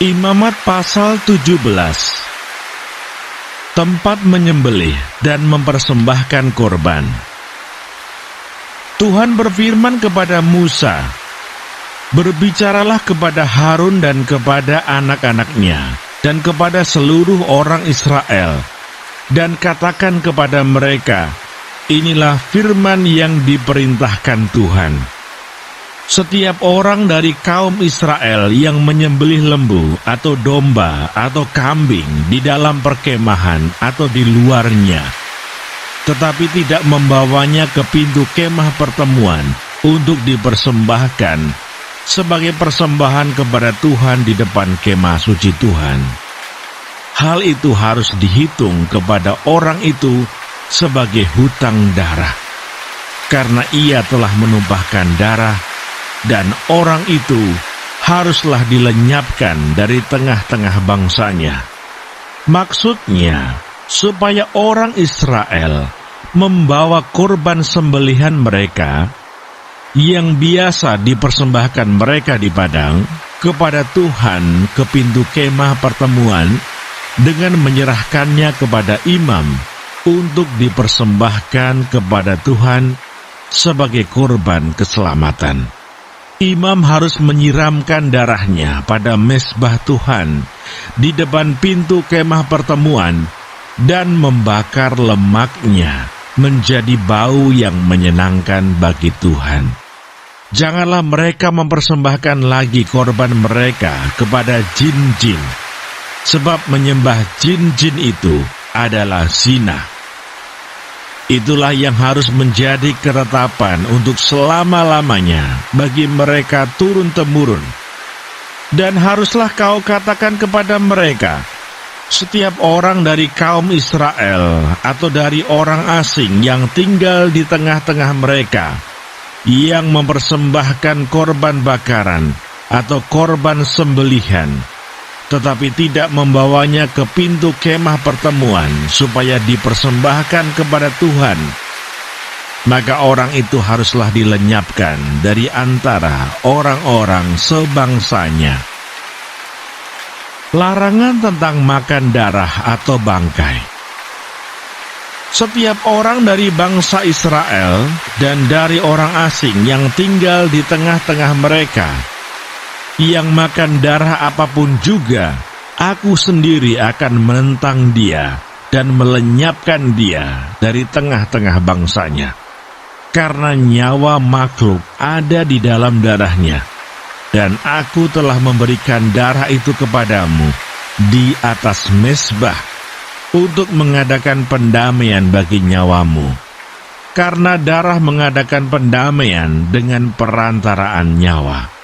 Imamat pasal 17. Tempat menyembelih dan mempersembahkan korban. Tuhan berfirman kepada Musa, "Berbicaralah kepada Harun dan kepada anak-anaknya, dan kepada seluruh orang Israel, dan katakan kepada mereka, inilah firman yang diperintahkan Tuhan. Setiap orang dari kaum Israel yang menyembelih lembu atau domba atau kambing di dalam perkemahan atau di luarnya, tetapi tidak membawanya ke pintu kemah pertemuan untuk dipersembahkan sebagai persembahan kepada Tuhan di depan kemah suci Tuhan, hal itu harus dihitung kepada orang itu sebagai hutang darah, karena ia telah menumpahkan darah, dan orang itu haruslah dilenyapkan dari tengah-tengah bangsanya." Maksudnya, supaya orang Israel membawa korban sembelihan mereka yang biasa dipersembahkan mereka di padang kepada Tuhan ke pintu kemah pertemuan dengan menyerahkannya kepada imam untuk dipersembahkan kepada Tuhan sebagai korban keselamatan. Imam harus menyiramkan darahnya pada mezbah Tuhan di depan pintu kemah pertemuan dan membakar lemaknya menjadi bau yang menyenangkan bagi Tuhan. Janganlah mereka mempersembahkan lagi korban mereka kepada jin-jin, sebab menyembah jin-jin itu adalah zina. Itulah yang harus menjadi ketetapan untuk selama-lamanya bagi mereka turun-temurun. Dan haruslah kau katakan kepada mereka, setiap orang dari kaum Israel atau dari orang asing yang tinggal di tengah-tengah mereka, yang mempersembahkan korban bakaran atau korban sembelihan, tetapi tidak membawanya ke pintu kemah pertemuan supaya dipersembahkan kepada Tuhan, maka orang itu haruslah dilenyapkan dari antara orang-orang sebangsanya. Larangan tentang makan darah atau bangkai. Setiap orang dari bangsa Israel dan dari orang asing yang tinggal di tengah-tengah mereka yang makan darah apapun juga, aku sendiri akan menentang dia dan melenyapkan dia dari tengah-tengah bangsanya. Karena nyawa makhluk ada di dalam darahnya, dan aku telah memberikan darah itu kepadamu di atas mezbah untuk mengadakan pendamaian bagi nyawamu. Karena darah mengadakan pendamaian dengan perantaraan nyawa.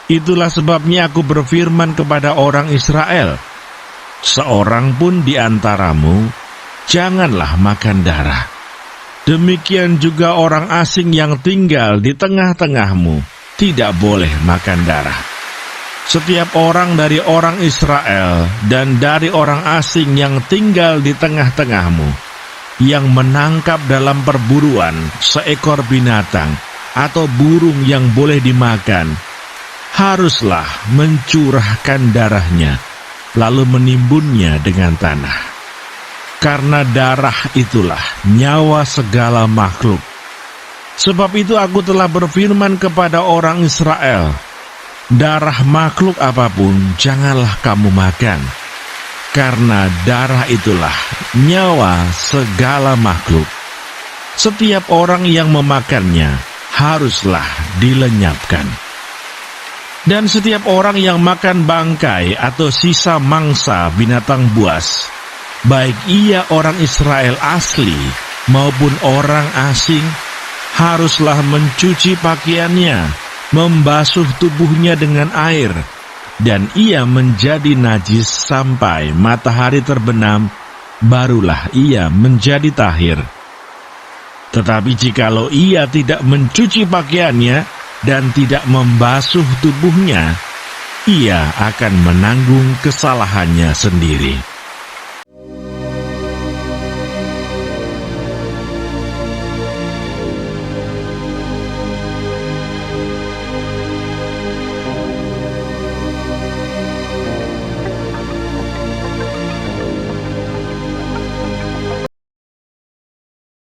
Itulah sebabnya aku berfirman kepada orang Israel, seorang pun di antaramu janganlah makan darah. Demikian juga orang asing yang tinggal di tengah-tengahmu tidak boleh makan darah. Setiap orang dari orang Israel dan dari orang asing yang tinggal di tengah-tengahmu yang menangkap dalam perburuan seekor binatang atau burung yang boleh dimakan, haruslah mencurahkan darahnya, lalu menimbunnya dengan tanah. Karena darah itulah nyawa segala makhluk. Sebab itu aku telah berfirman kepada orang Israel, darah makhluk apapun janganlah kamu makan, karena darah itulah nyawa segala makhluk. Setiap orang yang memakannya haruslah dilenyapkan. Dan setiap orang yang makan bangkai atau sisa mangsa binatang buas, baik ia orang Israel asli maupun orang asing, haruslah mencuci pakaiannya, membasuh tubuhnya dengan air, dan ia menjadi najis sampai matahari terbenam, barulah ia menjadi tahir. Tetapi jikalau ia tidak mencuci pakaiannya dan tidak membasuh tubuhnya, ia akan menanggung kesalahannya sendiri.